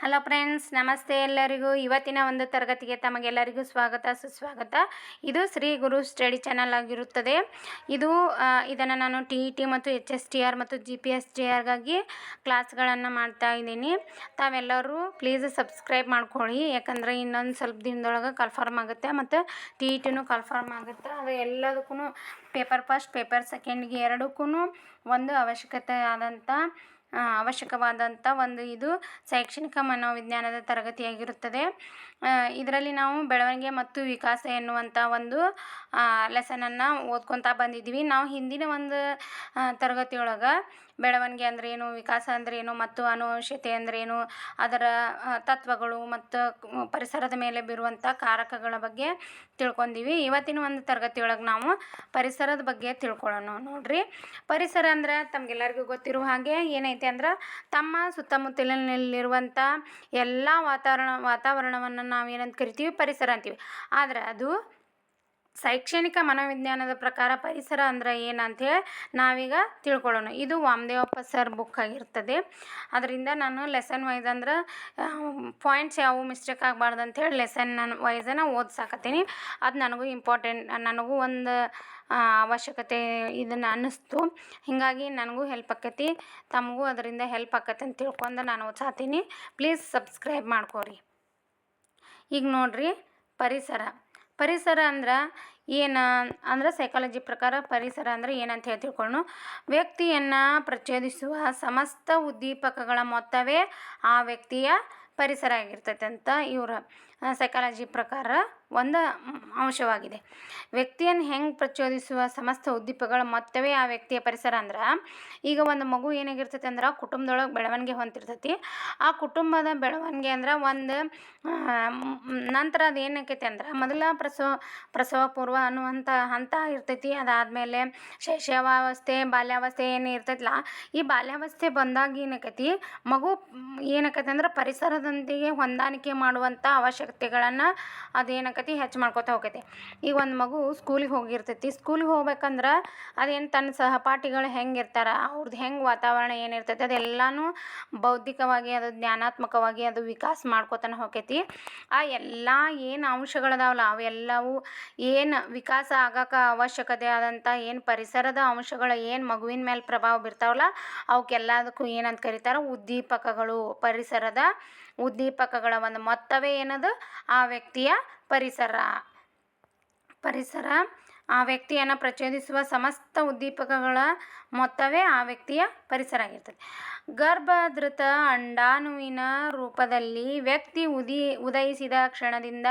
Hello friends, ನಮಸ್ತೆ ಎಲ್ಲರಿಗೂ. ಇವತ್ತಿನ ಒಂದು ತರಗತಿಗೆ ತಮಗೆಲ್ಲರಿಗೂ ಸ್ವಾಗತ ಸುಸ್ವಾಗತ. ಇದು ಶ್ರೀ ಗುರು ಸ್ಟಡಿ ಚಾನಲ್ ಆಗಿರುತ್ತದೆ. ಇದನ್ನು ನಾನು TET ಮತ್ತು HSTR ಮತ್ತು GPSTRಗಾಗಿ ಕ್ಲಾಸ್ಗಳನ್ನು ಮಾಡ್ತಾ ಇದ್ದೀನಿ. ತಾವೆಲ್ಲರೂ ಪ್ಲೀಸ್ ಸಬ್ಸ್ಕ್ರೈಬ್ ಮಾಡ್ಕೊಳ್ಳಿ, ಯಾಕಂದರೆ ಇನ್ನೊಂದು ಸ್ವಲ್ಪ ದಿನದೊಳಗೆ ಕನ್ಫರ್ಮ್ ಆಗುತ್ತೆ ಮತ್ತು TETನೂ ಕನ್ಫರ್ಮ್ ಆಗುತ್ತೆ. ಅದು ಎಲ್ಲದಕ್ಕೂ ಪೇಪರ್ ಫಸ್ಟ್ ಪೇಪರ್ ಸೆಕೆಂಡ್ಗೆ ಎರಡಕ್ಕೂ ಒಂದು ಅವಶ್ಯಕವಾದಂಥ ಇದು ಶೈಕ್ಷಣಿಕ ಮನೋವಿಜ್ಞಾನದ ತರಗತಿಯಾಗಿರುತ್ತದೆ. ಇದರಲ್ಲಿ ನಾವು ಬೆಳವಣಿಗೆ ಮತ್ತು ವಿಕಾಸ ಎನ್ನುವಂಥ ಒಂದು ಲೆಸನನ್ನು ಓದ್ಕೊತಾ ಬಂದಿದ್ದೀವಿ. ನಾವು ಹಿಂದಿನ ಒಂದು ತರಗತಿಯೊಳಗೆ ಬೆಳವಣಿಗೆ ಅಂದ್ರೇನು, ವಿಕಾಸ ಅಂದ್ರೇನು ಮತ್ತು ಆನುವಂಶಿಕತೆ ಅಂದ್ರೇನು, ಅದರ ತತ್ವಗಳು ಮತ್ತು ಪರಿಸರದ ಮೇಲೆ ಬೀರುವಂಥ ಕಾರಕಗಳ ಬಗ್ಗೆ ತಿಳ್ಕೊಂಡೀವಿ. ಇವತ್ತಿನ ಒಂದು ತರಗತಿಯೊಳಗೆ ನಾವು ಪರಿಸರದ ಬಗ್ಗೆ ತಿಳ್ಕೊಳ್ಳೋಣ. ನೋಡ್ರಿ, ಪರಿಸರ ಅಂದ್ರೆ ತಮಗೆಲ್ಲರಿಗೂ ಗೊತ್ತಿರುವ ಹಾಗೆ ಏನೈತೆ ಅಂದ್ರೆ ತಮ್ಮ ಸುತ್ತಮುತ್ತಲಿನಲ್ಲಿರುವಂಥ ಎಲ್ಲ ವಾತಾವರಣವನ್ನು ನಾವೇನಂತ ಕರಿತೀವಿ, ಪರಿಸರ ಅಂತೀವಿ. ಆದರೆ ಅದು ಶೈಕ್ಷಣಿಕ ಮನೋವಿಜ್ಞಾನದ ಪ್ರಕಾರ ಪರಿಸರ ಅಂದ್ರೆ ಏನಂತೇಳಿ ನಾವೀಗ ತಿಳ್ಕೊಳ್ಳೋಣ. ಇದು ವಾಮದೇವಪ್ಪ ಸರ್ ಬುಕ್ ಆಗಿರ್ತದೆ. ಅದರಿಂದ ನಾನು ಲೆಸನ್ ವೈಸ್ ಅಂದ್ರೆ ಪಾಯಿಂಟ್ಸ್ ಯಾವುವು ಮಿಸ್ಟೇಕ್ ಆಗಬಾರ್ದು ಅಂಥೇಳಿ ಲೆಸನ್ ವೈಸನ್ನು ಓದ್ಸಾಕತ್ತೀನಿ. ಅದು ನನಗೂ ಇಂಪಾರ್ಟೆಂಟ್, ನನಗೂ ಒಂದು ಅವಶ್ಯಕತೆ ಇದನ್ನು ಅನ್ನಿಸ್ತು. ಹೀಗಾಗಿ ನನಗೂ ಹೆಲ್ಪ್ ಆಕೈತಿ, ತಮಗೂ ಅದರಿಂದ ಹೆಲ್ಪ್ ಆಕೈತಿ ಅಂತ ತಿಳ್ಕೊಂಡು ನಾನು ಓದ್ಸಾತೀನಿ. Please subscribe ಮಾಡ್ಕೋರಿ. ಈಗ ನೋಡ್ರಿ, ಪರಿಸರ ಅಂದ್ರೆ ಅಂದ್ರೆ ಸೈಕಾಲಜಿ ಪ್ರಕಾರ ಪರಿಸರ ಅಂದರೆ ಏನಂತ ಹೇಳಿ ತಿಳ್ಕೊಳ್ಳೋಣ. ವ್ಯಕ್ತಿಯನ್ನು ಪ್ರಚೋದಿಸುವ ಸಮಸ್ತ ಉದ್ದೀಪಕಗಳ ಮೊತ್ತವೇ ಆ ವ್ಯಕ್ತಿಯ ಪರಿಸರ ಆಗಿರ್ತೈತೆ ಅಂತ ಇವರ ಸೈಕಾಲಜಿ ಪ್ರಕಾರ ಒಂದು ಅಂಶವಾಗಿದೆ. ವ್ಯಕ್ತಿಯನ್ನು ಹೆಂಗೆ ಪ್ರಚೋದಿಸುವ ಸಮಸ್ತ ಉದ್ದೀಪಕಗಳ ಮೊತ್ತವೇ ಆ ವ್ಯಕ್ತಿಯ ಪರಿಸರ ಅಂದ್ರೆ, ಈಗ ಒಂದು ಮಗು ಏನಾಗಿರ್ತೈತೆ ಅಂದ್ರೆ ಕುಟುಂಬದೊಳಗೆ ಬೆಳವಣಿಗೆ ಹೊಂದಿರ್ತೈತಿ. ಆ ಕುಟುಂಬದ ಬೆಳವಣಿಗೆ ಅಂದ್ರೆ ಒಂದು ನಂತರ ಅದು ಏನಾಕೈತಿ ಅಂದ್ರೆ ಮೊದಲ ಪ್ರಸವ ಪೂರ್ವ ಅನ್ನುವಂಥ ಹಂತ ಇರ್ತೈತಿ. ಅದಾದಮೇಲೆ ಶೈಶವಾವಸ್ಥೆ, ಬಾಲ್ಯಾವಸ್ಥೆ ಏನು ಇರ್ತೈತಿಲ್ಲ, ಈ ಬಾಲ್ಯಾವಸ್ಥೆ ಬಂದಾಗ ಏನಾಕೈತಿ, ಮಗು ಏನಾಕೈತಿ ಅಂದ್ರೆ ಪರಿಸರದೊಂದಿಗೆ ಹೊಂದಾಣಿಕೆ ಮಾಡುವಂಥ ಅವಶ್ಯಕತೆಗಳನ್ನು ಅದೇನಾಕೈತಿ ಹೆಚ್ಚು ಮಾಡ್ಕೊತಾ ಹೋಗೈತಿ. ಈಗ ಒಂದು ಮಗು ಸ್ಕೂಲಿಗೆ ಹೋಗಿರ್ತೈತಿ. ಸ್ಕೂಲಿಗೆ ಹೋಗ್ಬೇಕಂದ್ರೆ ಅದೇನು ತನ್ನ ಸಹಪಾಠಿಗಳು ಹೆಂಗೆ ಇರ್ತಾರೆ, ಅವ್ರದ್ದು ಹೆಂಗೆ ವಾತಾವರಣ ಏನಿರ್ತೈತಿ, ಅದೆಲ್ಲನೂ ಬೌದ್ಧಿಕವಾಗಿ ಅದು ಜ್ಞಾನಾತ್ಮಕವಾಗಿ ಅದು ವಿಕಾಸ ಮಾಡ್ಕೊತಾನೆ ಹೋಗೈತಿ. ಆ ಎಲ್ಲ ಏನು ಅಂಶಗಳದಾವಲ್ಲ ಅವೆಲ್ಲವೂ ಏನು ವಿಕಾಸ ಆಗೋಕೆ ಅವಶ್ಯಕತೆ ಆದಂಥ ಏನು ಪರಿಸರದ ಅಂಶಗಳು ಏನು ಮಗುವಿನ ಮೇಲೆ ಪ್ರಭಾವ ಬೀರ್ತಾವಲ್ಲ ಅವಕ್ಕೆಲ್ಲದಕ್ಕೂ ಏನಂತ ಕರೀತಾರೆ, ಉದ್ದೀಪಕಗಳು. ಪರಿಸರದ ಉದ್ದೀಪಕಗಳ ಒಂದು ಮೊತ್ತವೇ ಏನದು ಆ ವ್ಯಕ್ತಿಯ ಪರಿಸರ. ಆ ವ್ಯಕ್ತಿಯನ್ನು ಪ್ರಚೋದಿಸುವ ಸಮಸ್ತ ಉದ್ದೀಪಕಗಳ ಮೊತ್ತವೇ ಆ ವ್ಯಕ್ತಿಯ ಪರಿಸರ ಆಗಿರ್ತದೆ. ಗರ್ಭಧೃತ ಅಂಡಾಣುವಿನ ರೂಪದಲ್ಲಿ ವ್ಯಕ್ತಿ ಉದಯಿಸಿದ ಕ್ಷಣದಿಂದ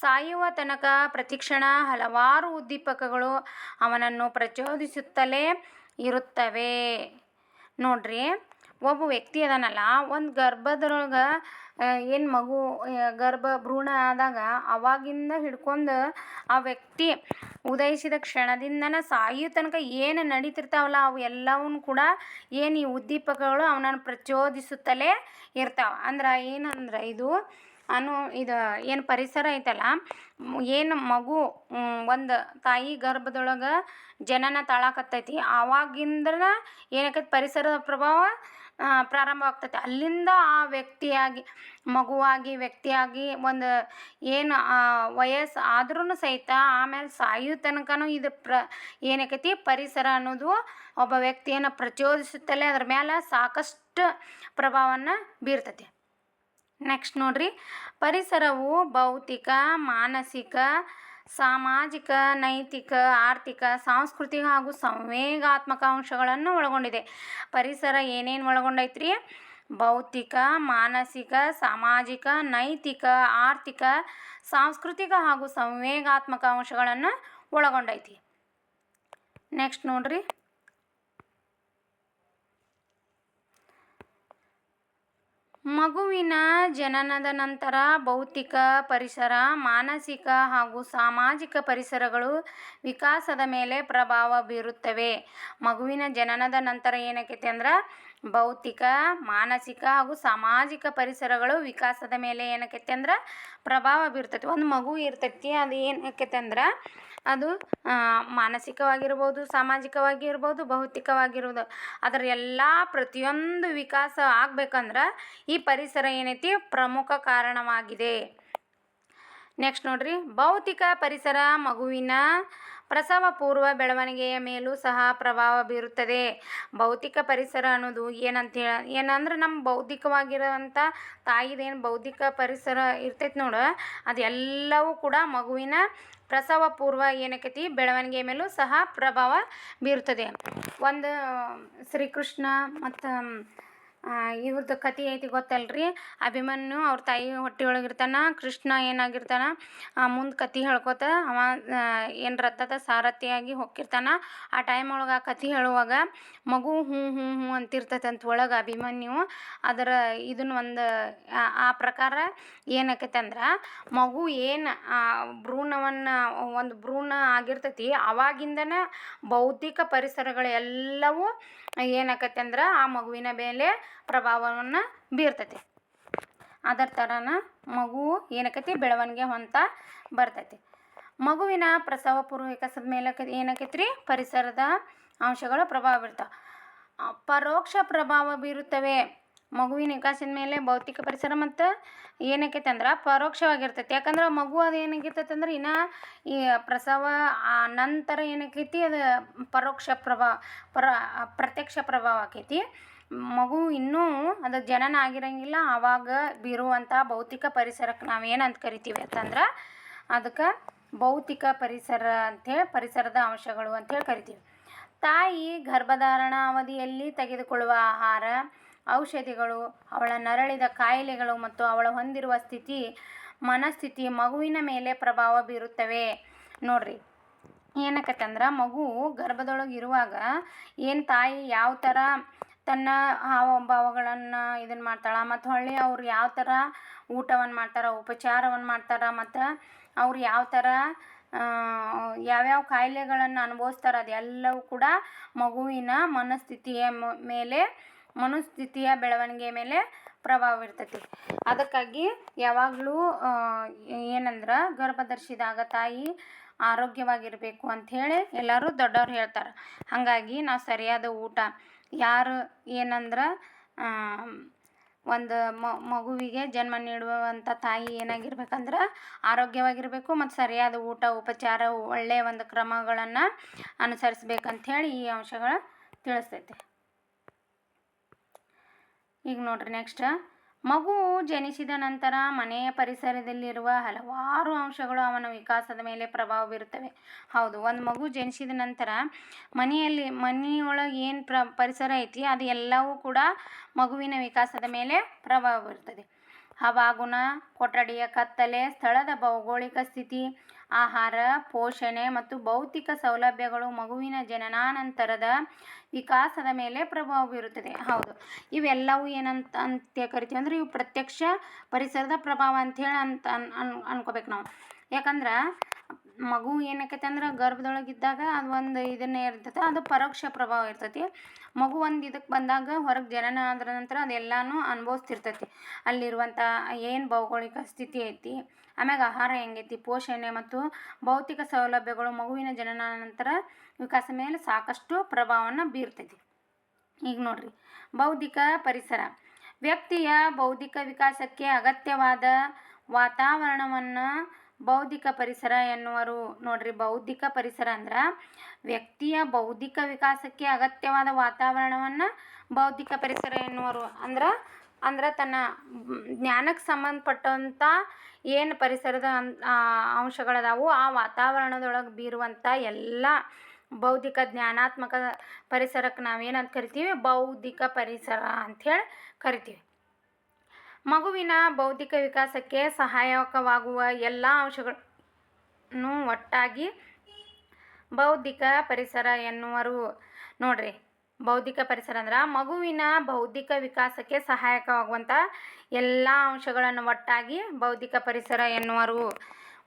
ಸಾಯುವ ತನಕ ಪ್ರತಿಕ್ಷಣ ಹಲವಾರು ಉದ್ದೀಪಕಗಳು ಅವನನ್ನು ಪ್ರಚೋದಿಸುತ್ತಲೇ ಇರುತ್ತವೆ. ನೋಡ್ರಿ, ಒಬ್ಬ ವ್ಯಕ್ತಿ ಅದನ್ನಲ್ಲ, ಒಂದು ಗರ್ಭದೊಳಗೆ ಏನು ಮಗು ಭ್ರೂಣ ಆದಾಗ ಅವಾಗಿಂದ ಹಿಡ್ಕೊಂಡು ಆ ವ್ಯಕ್ತಿ ಉದಯಿಸಿದ ಕ್ಷಣದಿಂದನೇ ಸಾಯೋ ತನಕ ಏನು ನಡೀತಿರ್ತಾವಲ್ಲ ಅವು ಎಲ್ಲವೂ ಕೂಡ ಏನು ಈ ಉದ್ದೀಪಕಗಳು ಅವನನ್ನು ಪ್ರಚೋದಿಸುತ್ತಲೇ ಇರ್ತಾವೆ. ಅಂದ್ರೆ ಏನಂದ್ರೆ ಇದು ಏನು ಪರಿಸರ ಐತಲ್ಲ, ಏನು ಮಗು ಒಂದು ತಾಯಿ ಗರ್ಭದೊಳಗೆ ಜನನ ತಾಳಾಕತ್ತೈತಿ, ಆವಾಗಿಂದ ಏನಾಕೈತಿ ಪರಿಸರದ ಪ್ರಭಾವ ಪ್ರಾರಂಭ ಆಗ್ತೈತಿ. ಅಲ್ಲಿಂದ ಆ ವ್ಯಕ್ತಿಯಾಗಿ ಒಂದು ಏನು ವಯಸ್ಸು ಆದ್ರೂ ಸಹಿತ ಆಮೇಲೆ ಸಾಯೋ ತನಕನೂ ಇದು ಏನಾಕೈತಿ ಪರಿಸರ ಅನ್ನೋದು ಒಬ್ಬ ವ್ಯಕ್ತಿಯನ್ನು ಪ್ರಚೋದಿಸುತ್ತಲೇ ಅದ್ರ ಮೇಲೆ ಸಾಕಷ್ಟು ಪ್ರಭಾವವನ್ನು ಬೀರ್ತೈತಿ. ನೆಕ್ಸ್ಟ್ ನೋಡ್ರಿ, ಪರಿಸರವು ಭೌತಿಕ, ಮಾನಸಿಕ, ಸಾಮಾಜಿಕ, ನೈತಿಕ, ಆರ್ಥಿಕ, ಸಾಂಸ್ಕೃತಿಕ ಹಾಗೂ ಸಂವೇಗಾತ್ಮಕ ಅಂಶಗಳನ್ನು ಒಳಗೊಂಡಿದೆ. ಪರಿಸರ ಏನೇನು ಒಳಗೊಂಡೈತ್ರಿ? ಭೌತಿಕ, ಮಾನಸಿಕ, ಸಾಮಾಜಿಕ, ನೈತಿಕ, ಆರ್ಥಿಕ, ಸಾಂಸ್ಕೃತಿಕ ಹಾಗೂ ಸಂವೇಗಾತ್ಮಕ ಅಂಶಗಳನ್ನು ಒಳಗೊಂಡೈತಿ. ನೆಕ್ಸ್ಟ್ ನೋಡ್ರಿ, ಮಗುವಿನ ಜನನದ ನಂತರ ಭೌತಿಕ ಪರಿಸರ, ಮಾನಸಿಕ ಹಾಗೂ ಸಾಮಾಜಿಕ ಪರಿಸರಗಳು ವಿಕಾಸದ ಮೇಲೆ ಪ್ರಭಾವ ಬೀರುತ್ತವೆ. ಮಗುವಿನ ಜನನದ ನಂತರ ಏನಾಕೈತಿ ಅಂದ್ರೆ ಭೌತಿಕ, ಮಾನಸಿಕ ಹಾಗೂ ಸಾಮಾಜಿಕ ಪರಿಸರಗಳು ವಿಕಾಸದ ಮೇಲೆ ಏನಾಕೈತಿ ಅಂದ್ರೆ ಪ್ರಭಾವ ಬೀರ್ತೈತಿ. ಒಂದು ಮಗು ಇರ್ತೈತಿ, ಅದು ಏನಾಕೈತಿ ಅಂದ್ರೆ ಅದು ಮಾನಸಿಕವಾಗಿರ್ಬೋದು, ಸಾಮಾಜಿಕವಾಗಿರ್ಬೋದು, ಭೌತಿಕವಾಗಿರ್ಬೋದು, ಅದರ ಎಲ್ಲ ಪ್ರತಿಯೊಂದು ವಿಕಾಸ ಆಗ್ಬೇಕಂದ್ರೆ ಈ ಪರಿಸರ ಏನೈತಿ ಪ್ರಮುಖ ಕಾರಣವಾಗಿದೆ. ನೆಕ್ಸ್ಟ್ ನೋಡ್ರಿ, ಭೌತಿಕ ಪರಿಸರ ಮಗುವಿನ ಪ್ರಸವ ಪೂರ್ವ ಬೆಳವಣಿಗೆಯ ಮೇಲೂ ಸಹ ಪ್ರಭಾವ ಬೀರುತ್ತದೆ. ಭೌತಿಕ ಪರಿಸರ ಅನ್ನೋದು ಏನಂದ್ರೆ ನಮ್ಮ ಬೌದ್ಧಿಕವಾಗಿರೋವಂಥ ತಾಯಿದೇನು ಬೌದ್ಧಿಕ ಪರಿಸರ ಇರ್ತೈತಿ ನೋಡು, ಅದೆಲ್ಲವೂ ಕೂಡ ಮಗುವಿನ ಪ್ರಸವ ಪೂರ್ವ ಏನಕ್ಕೈತಿ ಬೆಳವಣಿಗೆ ಮೇಲೂ ಸಹ ಪ್ರಭಾವ ಬೀರುತ್ತದೆ. ಒಂದು ಶ್ರೀಕೃಷ್ಣ ಮತ್ತು ಇವ್ರದ್ದು ಕತೆ ಐತಿ ಗೊತ್ತಲ್ರಿ, ಅಭಿಮನ್ಯು ಅವ್ರ ತಾಯಿ ಹೊಟ್ಟೆಯೊಳಗಿರ್ತಾನ, ಕೃಷ್ಣ ಏನಾಗಿರ್ತಾನ ಮುಂದೆ ಕತೆ ಹೇಳ್ಕೊತ ಅವ ಏನು ರಥದ ಸಾರಥಿಯಾಗಿ ಹೋಗಿರ್ತಾನ. ಆ ಟೈಮ್ ಒಳಗೆ ಆ ಕತೆ ಹೇಳುವಾಗ ಮಗು ಹ್ಞೂ ಹ್ಞೂ ಹ್ಞೂ ಅಂತಿರ್ತೈತಂತ ಒಳಗೆ ಅಭಿಮನ್ಯು. ಅದರ ಇದನ್ನ ಆ ಪ್ರಕಾರ ಏನಾಕೈತೆ ಅಂದ್ರೆ ಮಗು ಏನು ಒಂದು ಭ್ರೂಣ ಆಗಿರ್ತೈತಿ ಅವಾಗಿಂದನೇ ಭೌತಿಕ ಪರಿಸರಗಳು ಎಲ್ಲವೂ ಏನಾಕೈತೆ ಅಂದ್ರೆ ಆ ಮಗುವಿನ ಮೇಲೆ ಪ್ರಭಾವವನ್ನು ಬೀರ್ತೈತಿ. ಅದರ ಥರನ ಮಗು ಏನಕ್ಕೈತಿ ಬೆಳವಣಿಗೆ ಹೊಂತ ಬರ್ತೈತಿ. ಮಗುವಿನ ಪ್ರಸವ ಪೂರ್ವ ವಿಕಾಸದ ಮೇಲೆ ಏನಾಕೈತಿ ರೀ ಪರಿಸರದ ಅಂಶಗಳು ಪ್ರಭಾವ ಬೀರ್ತಾವೆ. ಪರೋಕ್ಷ ಪ್ರಭಾವ ಬೀರುತ್ತವೆ. ಮಗುವಿನ ವಿಕಾಸದ ಮೇಲೆ ಭೌತಿಕ ಪರಿಸರ ಮತ್ತು ಏನಾಕೈತೆ ಅಂದ್ರೆ ಪರೋಕ್ಷವಾಗಿರ್ತೈತಿ. ಯಾಕಂದ್ರೆ ಮಗು ಅದು ಏನಾಗಿರ್ತೈತೆ ಅಂದ್ರೆ ಇನ್ನು ಈ ಪ್ರಸವ ನಂತರ ಏನಾಕೈತಿ ಅದು ಪ್ರತ್ಯಕ್ಷ ಪ್ರಭಾವ ಆಕೈತಿ. ಮಗು ಇನ್ನೂ ಅದು ಜನನ ಆಗಿರಂಗಿಲ್ಲ, ಆವಾಗ ಬೀರುವಂಥ ಭೌತಿಕ ಪರಿಸರಕ್ಕೆ ನಾವೇನಂತ ಕರಿತೀವಿ ಅಂತಂದ್ರೆ ಅದಕ್ಕೆ ಭೌತಿಕ ಪರಿಸರ ಅಂಥೇಳಿ ಪರಿಸರದ ಅಂಶಗಳು ಅಂಥೇಳಿ ಕರಿತೀವಿ. ತಾಯಿ ಗರ್ಭಧಾರಣ ಅವಧಿಯಲ್ಲಿ ತೆಗೆದುಕೊಳ್ಳುವ ಆಹಾರ, ಔಷಧಿಗಳು, ಅವಳ ನರಳಿದ ಕಾಯಿಲೆಗಳು ಮತ್ತು ಅವಳ ಹೊಂದಿರುವ ಮನಸ್ಥಿತಿ ಮಗುವಿನ ಮೇಲೆ ಪ್ರಭಾವ ಬೀರುತ್ತವೆ. ನೋಡ್ರಿ, ಏನಕ್ಕಂದ್ರೆ ಮಗು ಗರ್ಭದೊಳಗೆ ಇರುವಾಗ ಏನು ತಾಯಿ ಯಾವ ಥರ ತನ್ನ ಹಾವಭಾವಗಳನ್ನು ಇದನ್ನು ಮಾಡ್ತಾಳೆ, ಮತ್ತು ಹೊಳ್ಳಿ ಅವ್ರು ಯಾವ ಥರ ಊಟವನ್ನು ಮಾಡ್ತಾರೆ, ಉಪಚಾರವನ್ನು ಮಾಡ್ತಾರೆ, ಮತ್ತು ಅವ್ರು ಯಾವ ಥರ ಯಾವ್ಯಾವ ಕಾಯಿಲೆಗಳನ್ನು ಅನುಭವಿಸ್ತಾರೆ, ಅದೆಲ್ಲವೂ ಕೂಡ ಮಗುವಿನ ಮನಸ್ಥಿತಿಯ ಬೆಳವಣಿಗೆ ಮೇಲೆ ಪ್ರಭಾವ ಬೀರ್ತೈತಿ. ಅದಕ್ಕಾಗಿ ಯಾವಾಗಲೂ ಏನಂದ್ರೆ ಗರ್ಭಧರಿಸಿದಾಗ ತಾಯಿ ಆರೋಗ್ಯವಾಗಿರಬೇಕು ಅಂಥೇಳಿ ಎಲ್ಲರೂ ದೊಡ್ಡವ್ರು ಹೇಳ್ತಾರೆ. ಹಾಗಾಗಿ ನಾವು ಸರಿಯಾದ ಊಟ ಯಾರು ಏನಂದ್ರೆ ಒಂದು ಮಗುವಿಗೆ ಜನ್ಮ ನೀಡುವಂಥ ತಾಯಿ ಏನಾಗಿರ್ಬೇಕಂದ್ರೆ ಆರೋಗ್ಯವಾಗಿರಬೇಕು ಮತ್ತು ಸರಿಯಾದ ಊಟ ಉಪಚಾರ ಒಳ್ಳೆಯ ಒಂದು ಕ್ರಮಗಳನ್ನು ಅನುಸರಿಸ್ಬೇಕಂಥೇಳಿ ಈ ಅಂಶಗಳು ತಿಳಿಸ್ತೈತೆ. ಈಗ ನೋಡ್ರಿ ನೆಕ್ಸ್ಟ್, ಮಗು ಜನಿಸಿದ ನಂತರ ಮನೆಯ ಪರಿಸರದಲ್ಲಿರುವ ಹಲವಾರು ಅಂಶಗಳು ಅವನ ವಿಕಾಸದ ಮೇಲೆ ಪ್ರಭಾವ ಬೀರುತ್ತವೆ. ಹೌದು, ಒಂದು ಮಗು ಜನಿಸಿದ ನಂತರ ಮನೆಯೊಳಗೆ ಏನು ಪರಿಸರ ಐತಿ ಅದು ಎಲ್ಲವೂ ಕೂಡ ಮಗುವಿನ ವಿಕಾಸದ ಮೇಲೆ ಪ್ರಭಾವ ಬೀರ್ತದೆ. ಹವಾಗುಣ, ಕೊಠಡಿಯ ಕತ್ತಲೆ, ಸ್ಥಳದ ಭೌಗೋಳಿಕ ಸ್ಥಿತಿ, ಆಹಾರ, ಪೋಷಣೆ ಮತ್ತು ಭೌತಿಕ ಸೌಲಭ್ಯಗಳು ಮಗುವಿನ ಜನನಾನಂತರದ ವಿಕಾಸದ ಮೇಲೆ ಪ್ರಭಾವ ಬೀರುತ್ತದೆ. ಹೌದು, ಇವೆಲ್ಲವೂ ಏನಂತ ಕರಿತೀವಿ ಅಂದ್ರೆ ಇವು ಪ್ರತ್ಯಕ್ಷ ಪರಿಸರದ ಪ್ರಭಾವ ಅಂಥೇಳಿ ಅನ್ಕೋಬೇಕು ನಾವು. ಯಾಕಂದ್ರೆ ಮಗು ಏನಾಕೈತೆ ಅಂದ್ರೆ ಗರ್ಭದೊಳಗಿದ್ದಾಗ ಅದು ಒಂದು ಇದನ್ನೇ ಇರ್ತೈತೆ, ಅದು ಪರೋಕ್ಷ ಪ್ರಭಾವ ಇರ್ತೈತಿ. ಮಗು ಒಂದು ಇದಕ್ಕೆ ಬಂದಾಗ ಹೊರಗೆ ಜನನ ಆದ ನಂತರ ಅದೆಲ್ಲನೂ ಅನುಭವಿಸ್ತಿರ್ತೈತಿ. ಅಲ್ಲಿರುವಂಥ ಏನು ಭೌಗೋಳಿಕ ಸ್ಥಿತಿ ಐತಿ, ಆಮ್ಯಾಗ ಆಹಾರ ಹೆಂಗೈತಿ, ಪೋಷಣೆ ಮತ್ತು ಭೌತಿಕ ಸೌಲಭ್ಯಗಳು ಮಗುವಿನ ಜನನ ನಂತರ ವಿಕಾಸ ಮೇಲೆ ಸಾಕಷ್ಟು ಪ್ರಭಾವವನ್ನು ಬೀರ್ತೈತಿ. ಈಗ ನೋಡ್ರಿ, ಬೌದ್ಧಿಕ ಪರಿಸರ ವ್ಯಕ್ತಿಯ ಬೌದ್ಧಿಕ ವಿಕಾಸಕ್ಕೆ ಅಗತ್ಯವಾದ ವಾತಾವರಣವನ್ನು ಬೌದ್ಧಿಕ ಪರಿಸರ ಎನ್ನುವರು. ನೋಡ್ರಿ, ಬೌದ್ಧಿಕ ಪರಿಸರ ಅಂದ್ರೆ ವ್ಯಕ್ತಿಯ ಬೌದ್ಧಿಕ ವಿಕಾಸಕ್ಕೆ ಅಗತ್ಯವಾದ ವಾತಾವರಣವನ್ನು ಬೌದ್ಧಿಕ ಪರಿಸರ ಎನ್ನುವರು. ಅಂದ್ರೆ ತನ್ನ ಜ್ಞಾನಕ್ಕೆ ಸಂಬಂಧಪಟ್ಟಂಥ ಏನು ಪರಿಸರದ ಅಂಶಗಳದಾವು ಆ ವಾತಾವರಣದೊಳಗೆ ಬೀರುವಂಥ ಎಲ್ಲ ಬೌದ್ಧಿಕ ಜ್ಞಾನಾತ್ಮಕ ಪರಿಸರಕ್ಕೆ ನಾವೇನಂತ ಕರಿತೀವಿ, ಬೌದ್ಧಿಕ ಪರಿಸರ ಅಂಥೇಳಿ ಕರಿತೀವಿ. ಮಗುವಿನ ಬೌದ್ಧಿಕ ವಿಕಾಸಕ್ಕೆ ಸಹಾಯಕವಾಗುವ ಎಲ್ಲ ಅಂಶಗಳನ್ನು ಒಟ್ಟಾಗಿ ಬೌದ್ಧಿಕ ಪರಿಸರ ಎನ್ನುವರು. ನೋಡ್ರಿ, ಬೌದ್ಧಿಕ ಪರಿಸರ ಅಂದ್ರೆ ಮಗುವಿನ ಬೌದ್ಧಿಕ ವಿಕಾಸಕ್ಕೆ ಸಹಾಯಕವಾಗುವಂಥ ಎಲ್ಲ ಅಂಶಗಳನ್ನು ಒಟ್ಟಾಗಿ ಬೌದ್ಧಿಕ ಪರಿಸರ ಎನ್ನುವರು.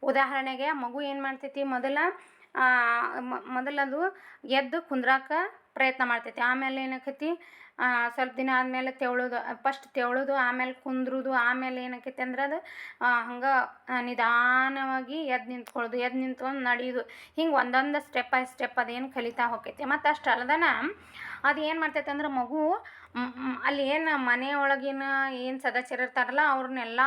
ಉದಾಹರಣೆಗೆ ಮಗು ಏನು ಮಾಡ್ತೈತಿ, ಮೊದಲದು ಎದ್ದು ಕುಂದ್ರಾಕ ಪ್ರಯತ್ನ ಮಾಡ್ತೈತಿ. ಆಮೇಲೆ ಏನಾಕೈತಿ ಸ್ವಲ್ಪ ದಿನ ಆದಮೇಲೆ ತೆವಳೋದು, ಫಸ್ಟ್ ತೆವಳೋದು, ಆಮೇಲೆ ಕುಂದ್ರೋದು, ಆಮೇಲೆ ಏನಾಕೈತಿ ಅಂದ್ರೆ ಅದು ಹಂಗೆ ನಿಧಾನವಾಗಿ ಎದ್ದು ನಿಂತ್ಕೊಂಡು ನಡೆಯೋದು. ಹಿಂಗೆ ಒಂದೊಂದು ಸ್ಟೆಪ್ ಬೈ ಸ್ಟೆಪ್ ಅದೇನು ಕಲಿತಾ ಹೋಗ್ತೈತಿ. ಮತ್ತು ಅಷ್ಟು ಅಲ್ದನ ಅದು ಏನು ಮಾಡ್ತೈತೆ ಅಂದ್ರೆ ಮಗು ಅಲ್ಲಿ ಏನು ಮನೆಯೊಳಗಿನ ಏನು ಸದಸ್ಯರು ಇರ್ತಾರಲ್ಲ ಅವ್ರನ್ನೆಲ್ಲ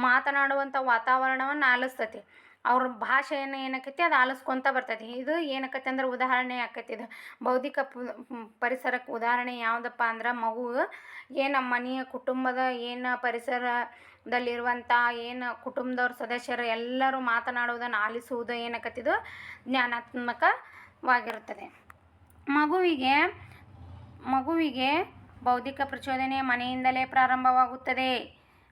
ಮಾತನಾಡುವಂಥ ವಾತಾವರಣವನ್ನು ಆಲಿಸ್ತೈತಿ. ಅವ್ರ ಭಾಷೆಯನ್ನು ಏನಾಕೈತಿ ಅದು ಆಲಿಸ್ಕೊತ ಬರ್ತೈತಿ. ಇದು ಏನಾಕೈತಿ ಅಂದ್ರೆ ಉದಾಹರಣೆ ಆಕೈತಿ. ಇದು ಬೌದ್ಧಿಕ ಪರಿಸರಕ್ಕೆ ಉದಾಹರಣೆ ಯಾವುದಪ್ಪ ಅಂದ್ರೆ ಮಗು ಏನು ಮನೆಯ ಕುಟುಂಬದ ಏನು ಪರಿಸರದಲ್ಲಿರುವಂಥ ಏನು ಕುಟುಂಬದವ್ರ ಸದಸ್ಯರು ಎಲ್ಲರೂ ಮಾತನಾಡುವುದನ್ನು ಆಲಿಸುವುದು ಏನಾಕತ್ತಿದು ಜ್ಞಾನಾತ್ಮಕವಾಗಿರುತ್ತದೆ. ಮಗುವಿಗೆ ಬೌದ್ಧಿಕ ಪ್ರಚೋದನೆ ಮನೆಯಿಂದಲೇ ಪ್ರಾರಂಭವಾಗುತ್ತದೆ.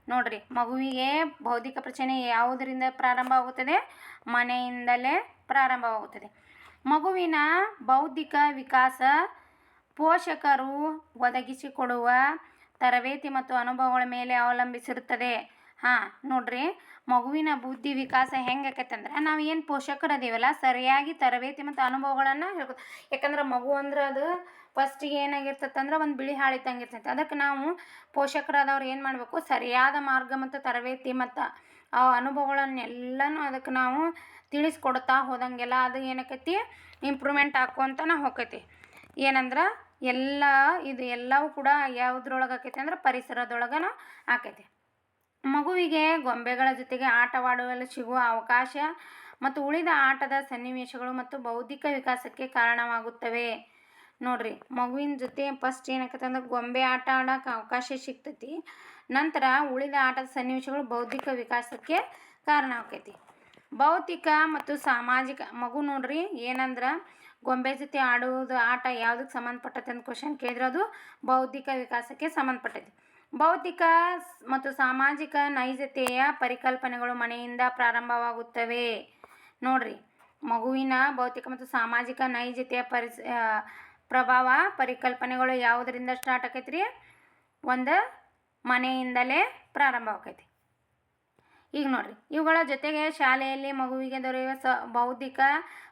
ನೋಡ್ರಿ, ಮಗುವಿಗೆ ಬೌದ್ಧಿಕ ಪ್ರಚೋದನೆ ಯಾವುದರಿಂದ ಪ್ರಾರಂಭವಾಗುತ್ತದೆ? ಮನೆಯಿಂದಲೇ ಪ್ರಾರಂಭವಾಗುತ್ತದೆ. ಮಗುವಿನ ಬೌದ್ಧಿಕ ವಿಕಾಸ ಪೋಷಕರು ಒದಗಿಸಿಕೊಡುವ ತರಬೇತಿ ಮತ್ತು ಅನುಭವಗಳ ಮೇಲೆ ಅವಲಂಬಿಸಿರುತ್ತದೆ. ನೋಡ್ರಿ, ಮಗುವಿನ ಬುದ್ಧಿ ವಿಕಾಸ ಹೆಂಗೆ ಆಕೈತಂದ್ರೆ ನಾವು ಏನು ಪೋಷಕರು ಅದೀವಲ್ಲ ಸರಿಯಾಗಿ ತರಬೇತಿ ಮತ್ತು ಅನುಭವಗಳನ್ನು ಹೇಳ್ಕೊತ. ಯಾಕಂದ್ರೆ ಮಗು ಅಂದ್ರೆ ಅದು ಫಸ್ಟಿಗೆ ಏನಾಗಿರ್ತೈತೆ ಒಂದು ಬಿಳಿ ಹಾಳೆ ಇದ್ದಂಗೆ ಇರ್ತೈತೆ. ಅದಕ್ಕೆ ನಾವು ಪೋಷಕರಾದವ್ರು ಏನು ಮಾಡಬೇಕು, ಸರಿಯಾದ ಮಾರ್ಗ ಮತ್ತು ತರಬೇತಿ ಮತ್ತು ಆ ಅನುಭವಗಳನ್ನೆಲ್ಲನೂ ಅದಕ್ಕೆ ನಾವು ತಿಳಿಸ್ಕೊಡ್ತಾ ಹೋದಂಗೆಲ್ಲ ಅದು ಏನಾಕೈತಿ ಇಂಪ್ರೂವ್ಮೆಂಟ್ ಆಕ್ಕೊಂತನ ಹೋಗ್ತೈತಿ. ಏನಂದ್ರೆ ಎಲ್ಲವೂ ಕೂಡ ಯಾವುದ್ರೊಳಗೆ ಆಕೈತಿ ಅಂದ್ರೆ ಪರಿಸರದೊಳಗನ ಆಕೈತಿ. ಮಗುವಿಗೆ ಗೊಂಬೆಗಳ ಜೊತೆಗೆ ಆಟವಾಡಲು ಸಿಗುವ ಅವಕಾಶ ಮತ್ತು ಉಳಿದ ಆಟದ ಸನ್ನಿವೇಶಗಳು ಮತ್ತು ಬೌದ್ಧಿಕ ವಿಕಾಸಕ್ಕೆ ಕಾರಣವಾಗುತ್ತವೆ. ನೋಡ್ರಿ, ಮಗುವಿನ ಜೊತೆ ಫಸ್ಟ್ ಏನಾಕೈತೆ ಅಂದ್ರೆ ಗೊಂಬೆ ಆಟ ಆಡೋಕೆ ಅವಕಾಶ ಸಿಗ್ತೈತಿ. ನಂತರ ಉಳಿದ ಆಟದ ಸನ್ನಿವೇಶಗಳು ಬೌದ್ಧಿಕ ವಿಕಾಸಕ್ಕೆ ಕಾರಣ ಆಕೈತಿ. ಭೌತಿಕ ಮತ್ತು ಸಾಮಾಜಿಕ ಮಗು ನೋಡ್ರಿ ಏನಂದ್ರೆ ಗೊಂಬೆ ಜೊತೆ ಆಡುವುದು ಆಟ ಯಾವುದಕ್ಕೆ ಸಂಬಂಧಪಟ್ಟೈತೆ ಅಂತ ಕ್ವಶನ್ ಕೇಳಿದ್ರೆ ಅದು ಬೌದ್ಧಿಕ ವಿಕಾಸಕ್ಕೆ ಸಂಬಂಧಪಟ್ಟೈತಿ. ಭೌತಿಕ ಮತ್ತು ಸಾಮಾಜಿಕ ನೈಜತೆಯ ಪರಿಕಲ್ಪನೆಗಳು ಮನೆಯಿಂದ ಪ್ರಾರಂಭವಾಗುತ್ತವೆ. ನೋಡ್ರಿ, ಮಗುವಿನ ಭೌತಿಕ ಮತ್ತು ಸಾಮಾಜಿಕ ನೈಜತೆಯ ಪ್ರಭಾವ ಪರಿಕಲ್ಪನೆಗಳು ಯಾವುದರಿಂದ ಸ್ಟಾರ್ಟ್ ಆಕೈತ್ರಿ? ಒಂದು ಮನೆಯಿಂದಲೇ ಪ್ರಾರಂಭ ಆಕೈತಿ. ಈಗ ನೋಡ್ರಿ, ಇವುಗಳ ಜೊತೆಗೆ ಶಾಲೆಯಲ್ಲಿ ಮಗುವಿಗೆ ದೊರೆಯುವ ಬೌದ್ಧಿಕ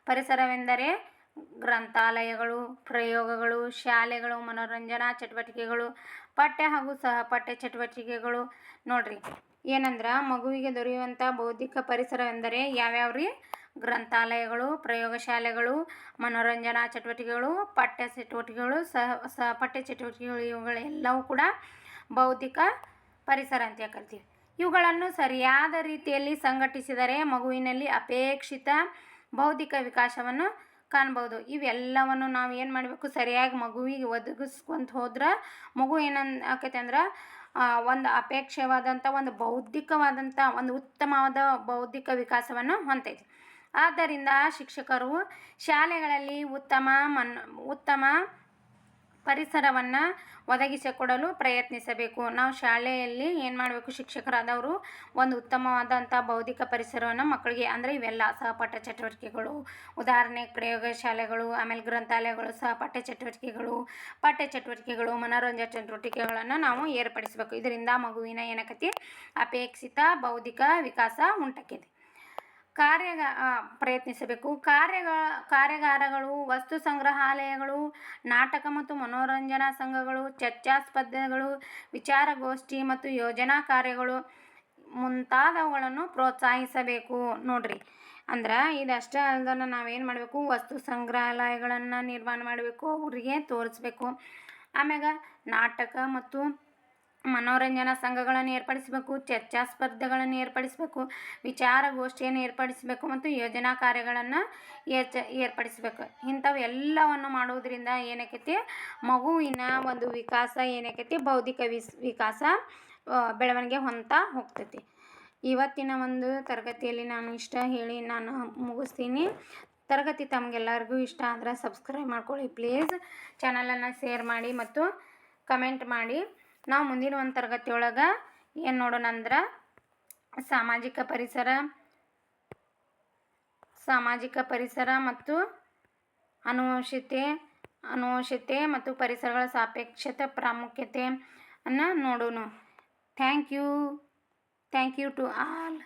ಪರಿಸರವೆಂದರೆ ಗ್ರಂಥಾಲಯಗಳು, ಪ್ರಯೋಗಗಳು, ಶಾಲೆಗಳು, ಮನೋರಂಜನಾ ಚಟುವಟಿಕೆಗಳು, ಪಠ್ಯ ಹಾಗೂ ಸಹಪಠ್ಯ ಚಟುವಟಿಕೆಗಳು. ನೋಡ್ರಿ, ಏನಂದ್ರೆ ಮಗುವಿಗೆ ದೊರೆಯುವಂಥ ಬೌದ್ಧಿಕ ಪರಿಸರವೆಂದರೆ ಯಾವ್ಯಾವ್ರಿ? ಗ್ರಂಥಾಲಯಗಳು, ಪ್ರಯೋಗಶಾಲೆಗಳು, ಮನೋರಂಜನಾ ಚಟುವಟಿಕೆಗಳು, ಪಠ್ಯ ಚಟುವಟಿಕೆಗಳು, ಸಹಪಠ್ಯ ಚಟುವಟಿಕೆಗಳು. ಇವುಗಳೆಲ್ಲವೂ ಕೂಡ ಬೌದ್ಧಿಕ ಪರಿಸರ ಅಂತ ಕರಿತೀವಿ. ಇವುಗಳನ್ನು ಸರಿಯಾದ ರೀತಿಯಲ್ಲಿ ಸಂಘಟಿಸಿದರೆ ಮಗುವಿನಲ್ಲಿ ಅಪೇಕ್ಷಿತ ಬೌದ್ಧಿಕ ವಿಕಾಸವನ್ನು ಕಾಣ್ಬೋದು. ಇವೆಲ್ಲವನ್ನು ನಾವು ಏನು ಮಾಡಬೇಕು, ಸರಿಯಾಗಿ ಮಗುವಿಗೆ ಒದಗಿಸ್ಕೊಂತ ಹೋದ್ರೆ ಮಗು ಆಕೈತೆ ಅಂದ್ರೆ ಒಂದು ಅಪೇಕ್ಷವಾದಂಥ ಒಂದು ಬೌದ್ಧಿಕವಾದಂಥ ಒಂದು ಉತ್ತಮವಾದ ಬೌದ್ಧಿಕ ವಿಕಾಸವನ್ನು ಹೊಂದೈತಿ. ಆದ್ದರಿಂದ ಶಿಕ್ಷಕರು ಶಾಲೆಗಳಲ್ಲಿ ಉತ್ತಮ ಪರಿಸರವನ್ನು ಒದಗಿಸಿಕೊಡಲು ಪ್ರಯತ್ನಿಸಬೇಕು. ನಾವು ಶಾಲೆಯಲ್ಲಿ ಏನು ಮಾಡಬೇಕು, ಶಿಕ್ಷಕರಾದವರು ಒಂದು ಉತ್ತಮವಾದಂಥ ಬೌದ್ಧಿಕ ಪರಿಸರವನ್ನು ಮಕ್ಕಳಿಗೆ ಅಂದರೆ ಇವೆಲ್ಲ ಸಹಪಾಠ ಚಟುವಟಿಕೆಗಳು, ಉದಾಹರಣೆಗೆ ಪ್ರಯೋಗಶಾಲೆಗಳು, ಆಮೇಲೆ ಗ್ರಂಥಾಲಯಗಳು, ಸಹಪಾಠ್ಯ ಚಟುವಟಿಕೆಗಳು, ಪಠ್ಯ ಚಟುವಟಿಕೆಗಳು, ಮನೋರಂಜನಾ ಚಟುವಟಿಕೆಗಳನ್ನು ನಾವು ಏರ್ಪಡಿಸಬೇಕು. ಇದರಿಂದ ಮಗುವಿನ ಏನಕತಿ ಅಪೇಕ್ಷಿತ ಬೌದ್ಧಿಕ ವಿಕಾಸ ಉಂಟಾಕೈತಿ. ಪ್ರಯತ್ನಿಸಬೇಕು. ಕಾರ್ಯಾಗಾರಗಳು, ವಸ್ತು ಸಂಗ್ರಹಾಲಯಗಳು, ನಾಟಕ ಮತ್ತು ಮನೋರಂಜನಾ ಸಂಘಗಳು, ಚರ್ಚಾ ಸ್ಪರ್ಧೆಗಳು, ವಿಚಾರಗೋಷ್ಠಿ ಮತ್ತು ಯೋಜನಾ ಕಾರ್ಯಗಳು ಮುಂತಾದವುಗಳನ್ನು ಪ್ರೋತ್ಸಾಹಿಸಬೇಕು. ನೋಡ್ರಿ, ಅಂದ್ರೆ ಇದಷ್ಟೇ ಅಲ್ದನ ನಾವೇನು ಮಾಡಬೇಕು, ವಸ್ತು ಸಂಗ್ರಹಾಲಯಗಳನ್ನು ನಿರ್ಮಾಣ ಮಾಡಬೇಕು, ಅವರಿಗೆ ತೋರಿಸ್ಬೇಕು. ಆಮ್ಯಾಗ ನಾಟಕ ಮತ್ತು ಮನೋರಂಜನಾ ಸಂಘಗಳನ್ನು ಏರ್ಪಡಿಸಬೇಕು, ಚರ್ಚಾ ಸ್ಪರ್ಧೆಗಳನ್ನು ಏರ್ಪಡಿಸಬೇಕು, ವಿಚಾರಗೋಷ್ಠಿಯನ್ನು ಏರ್ಪಡಿಸಬೇಕು ಮತ್ತು ಯೋಜನಾ ಕಾರ್ಯಗಳನ್ನು ಏರ್ಪಡಿಸಬೇಕು. ಇಂಥವು ಎಲ್ಲವನ್ನು ಮಾಡುವುದರಿಂದ ಏನಾಕೈತಿ, ಮಗುವಿನ ಒಂದು ವಿಕಾಸ ಏನಾಕೈತಿ, ಬೌದ್ಧಿಕ ವಿಕಾಸ ಬೆಳವಣಿಗೆ ಹೊಂದ್ತಾ ಹೋಗ್ತೈತಿ. ಇವತ್ತಿನ ಒಂದು ತರಗತಿಯಲ್ಲಿ ನಾನು ಇಷ್ಟ ಹೇಳಿ ನಾನು ಮುಗಿಸ್ತೀನಿ. ತರಗತಿ ತಮಗೆಲ್ಲರಿಗೂ ಇಷ್ಟ ಆದರೆ ಸಬ್ಸ್ಕ್ರೈಬ್ ಮಾಡ್ಕೊಳ್ಳಿ ಪ್ಲೀಸ್. ಚಾನಲನ್ನು ಶೇರ್ ಮಾಡಿ ಮತ್ತು ಕಮೆಂಟ್ ಮಾಡಿ. ನಾವು ಮುಂದಿನ ಒಂದು ತರಗತಿಯೊಳಗೆ ಏನು ನೋಡೋಣ ಅಂದ್ರೆ ಸಾಮಾಜಿಕ ಪರಿಸರ ಮತ್ತು ಅನುವಂಶಿತೆ ಮತ್ತು ಪರಿಸರಗಳ ಸಾಪೇಕ್ಷತೆ ಪ್ರಾಮುಖ್ಯತೆಯನ್ನು ನೋಡೋಣ. Thank you to all.